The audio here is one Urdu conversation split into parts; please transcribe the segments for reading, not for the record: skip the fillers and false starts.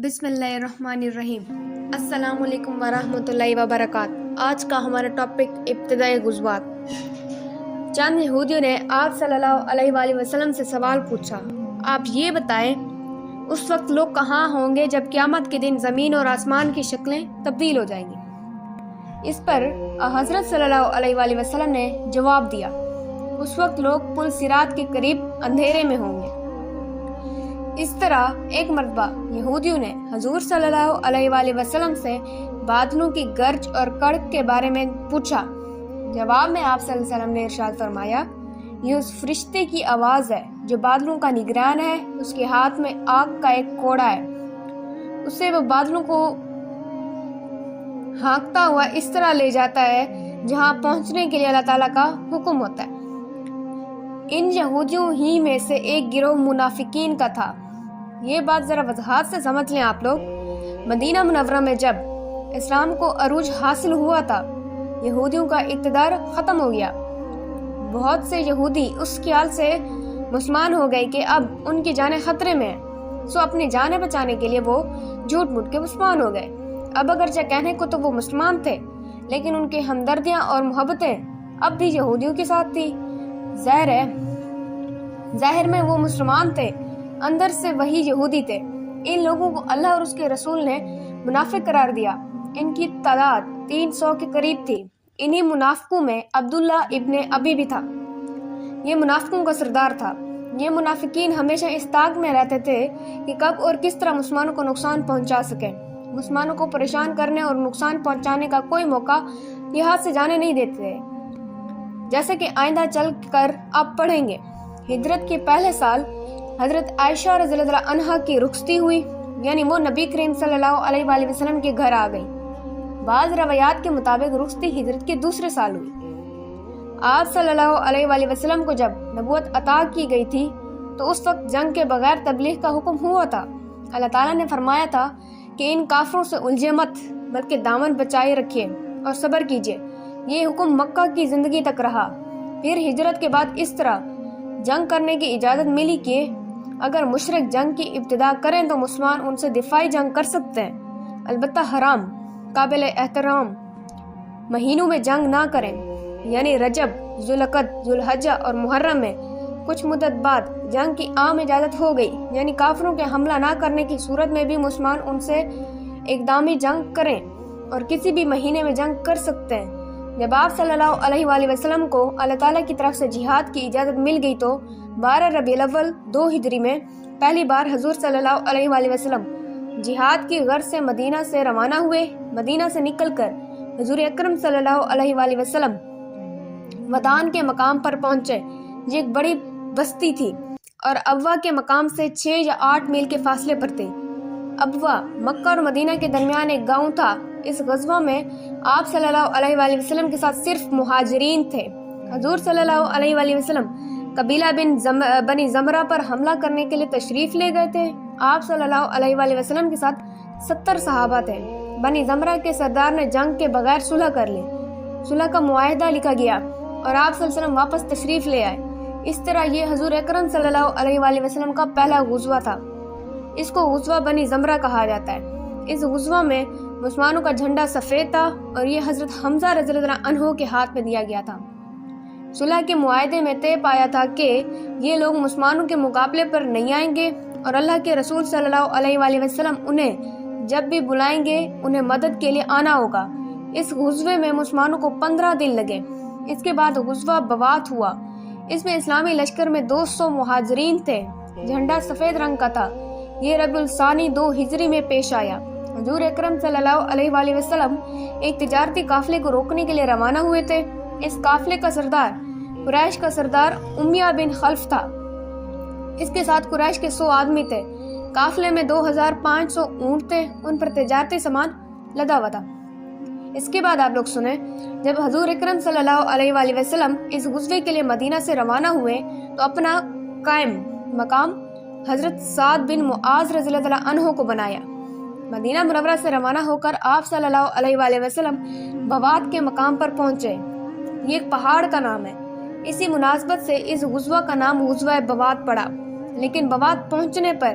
بسم اللہ الرحمن الرحیم۔ السلام علیکم ورحمۃ اللہ وبرکاتہ۔ آج کا ہمارا ٹاپک ابتدائی غزوات۔ چند یہودیوں نے آپ صلی اللہ علیہ وآلہ وسلم سے سوال پوچھا، آپ یہ بتائیں اس وقت لوگ کہاں ہوں گے جب قیامت کے دن زمین اور آسمان کی شکلیں تبدیل ہو جائیں گی؟ اس پر حضرت صلی اللہ علیہ وآلہ وسلم نے جواب دیا، اس وقت لوگ پل صراط کے قریب اندھیرے میں ہوں گے۔ اس طرح ایک مرتبہ یہودیوں نے حضور صلی اللہ علیہ وآلہ وسلم سے بادلوں کی گرج اور کڑک کے بارے میں پوچھا۔ جواب میں آپ صلی اللہ علیہ وسلم نے ارشاد فرمایا، یہ اس فرشتے کی آواز ہے جو بادلوں کا نگران ہے، اس کے ہاتھ میں آگ کا ایک کوڑا ہے، اسے وہ بادلوں کو ہانکتا ہوا اس طرح لے جاتا ہے جہاں پہنچنے کے لیے اللہ تعالیٰ کا حکم ہوتا ہے۔ ان یہودیوں ہی میں سے ایک گروہ منافقین کا تھا۔ یہ بات ذرا وضاحت سے سمجھ لیں آپ لوگ۔ مدینہ منورہ میں جب اسلام کو عروج حاصل ہوا تھا، یہودیوں کا اقتدار ختم ہو گیا۔ بہت سے یہودی اس خیال سے مسلمان ہو گئے کہ اب ان کی جانیں خطرے میں ہیں، سو اپنی جانیں بچانے کے لیے وہ جھوٹ موٹ کے مسلمان ہو گئے۔ اب اگرچہ کہنے کو تو وہ مسلمان تھے، لیکن ان کی ہمدردیاں اور محبتیں اب بھی یہودیوں کے ساتھ تھی۔ ظاہر میں وہ مسلمان تھے، اندر سے وہی یہودی تھے۔ ان لوگوں کو اللہ اور اس کے رسول نے منافق قرار دیا۔ ان کی تعداد 300 کے قریب تھی۔ انہی منافقوں میں عبداللہ ابن ابی بھی تھا۔ یہ منافقوں کا سردار تھا۔ یہ منافقین ہمیشہ اس طاق میں رہتے تھے کہ کب اور کس طرح مسلمانوں کو نقصان پہنچا سکیں۔ مسلمانوں کو پریشان کرنے اور نقصان پہنچانے کا کوئی موقع یہ ہاتھ سے جانے نہیں دیتے تھے، جیسے کہ آئندہ چل کر آپ پڑھیں گے۔ ہجرت کے پہلے سال حضرت عائشہ رضی اللہ عنہا کی رخصتی ہوئی، یعنی وہ نبی کریم صلی اللہ علیہ وآلہ وسلم کے گھر آ گئی۔ بعض روایات کے مطابق رخصتی ہجرت کے دوسرے سال ہوئی۔ آپ صلی اللہ علیہ وآلہ وسلم کو جب نبوت عطا کی گئی تھی تو اس وقت جنگ کے بغیر تبلیغ کا حکم ہوا تھا۔ اللہ تعالیٰ نے فرمایا تھا کہ ان کافروں سے الجھے مت، بلکہ دامن بچائے رکھیے اور صبر کیجیے۔ یہ حکم مکہ کی زندگی تک رہا۔ پھر ہجرت کے بعد اس طرح جنگ کرنے کی اجازت ملی کہ اگر مشرک جنگ کی ابتدا کریں تو مسلمان ان سے دفاعی جنگ کر سکتے ہیں، البتہ حرام قابل احترام مہینوں میں جنگ نہ کریں، یعنی رجب، ذوالقعدہ، ذوالحجہ اور محرم میں۔ کچھ مدت بعد جنگ کی عام اجازت ہو گئی، یعنی کافروں کے حملہ نہ کرنے کی صورت میں بھی مسلمان ان سے اقدامی جنگ کریں اور کسی بھی مہینے میں جنگ کر سکتے ہیں۔ جب آپ صلی اللہ علیہ وآلہ وسلم کو اللہ تعالیٰ کی طرف سے جہاد کی اجازت مل گئی تو 12 ربیع الاول 2 ہجری میں پہلی بار حضور صلی اللہ علیہ وآلہ وسلم جہاد کی غرض سے مدینہ سے روانہ ہوئے۔ مدینہ سے نکل کر حضور اکرم صلی اللہ علیہ وآلہ وسلم ودان کے مقام پر پہنچے۔ یہ ایک بڑی بستی تھی اور ابوا کے مقام سے 6 یا 8 میل کے فاصلے پر تھی۔ ابوا مکہ اور مدینہ کے درمیان ایک گاؤں تھا۔ اس غزوہ میں آپ صلی اللہ علیہ وآلہ وسلم کے ساتھ صرف مہاجرین تھے۔ حضور صلی اللہ علیہ وآلہ وسلم قبیلہ بنی زمرہ پر حملہ کرنے کے لیے تشریف لے گئے تھے۔ آپ صلی اللہ علیہ وآلہ وسلم کے ساتھ 70 صحابہ تھے۔ بنی زمرہ کے سردار نے جنگ کے بغیر صلح کر لی۔ صلح کا معاہدہ لکھا گیا اور آپ صلی اللہ علیہ وسلم واپس تشریف لے آئے۔ اس طرح یہ حضور اکرم صلی اللہ علیہ وآلہ وسلم کا پہلا غزوہ تھا۔ اس کو غزوہ بنی زمرہ کہا جاتا ہے۔ اس غزوہ میں مسلمانوں کا جھنڈا سفید تھا اور یہ حضرت حمزہ رضی اللہ عنہ کے ہاتھ میں دیا گیا تھا۔ صلح کے معاہدے میں طے پایا تھا کہ یہ لوگ مسلمانوں کے مقابلے پر نہیں آئیں گے اور اللہ کے رسول صلی اللہ علیہ وآلہ وسلم انہیں جب بھی بلائیں گے انہیں مدد کے لیے آنا ہوگا۔ اس غزوے میں مسلمانوں کو 15 دن لگے۔ اس کے بعد غزوہ بوات ہوا۔ اس میں اسلامی لشکر میں 200 مہاجرین تھے۔ جھنڈا سفید رنگ کا تھا۔ یہ ربیع الثانی 2 ہجری میں پیش آیا۔ حضور اکرم صلی اللہ علیہ وآلہ وسلم ایک تجارتی قافلے کو روکنے کے لیے روانہ ہوئے تھے۔ اس قافلے کا سردار قریش کا سردار امیہ بن خلف تھا۔ اس کے ساتھ قریش کے 100 آدمی تھے۔ قافلے میں 2500 اونٹ تھے، ان پر تجارتی سامان لدا ہوا تھا۔ اس کے بعد آپ لوگ سنیں، جب حضور اکرم صلی اللہ علیہ وآلہ وسلم اس غزوے کے لیے مدینہ سے روانہ ہوئے تو اپنا قائم مقام حضرت سعد بن معاذ رضی اللہ عنہ کو بنایا۔ مدینہ منورہ سے روانہ ہو کر آپ صلی اللہ علیہ وآلہ وسلم بوات کے مقام پر پہنچے۔ یہ ایک پہاڑ کا نام ہے۔ اسی مناسبت سے اس غزوہ کا نام غزوہ بوات پڑا۔ لیکن بوات پہنچنے پر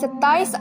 27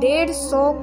150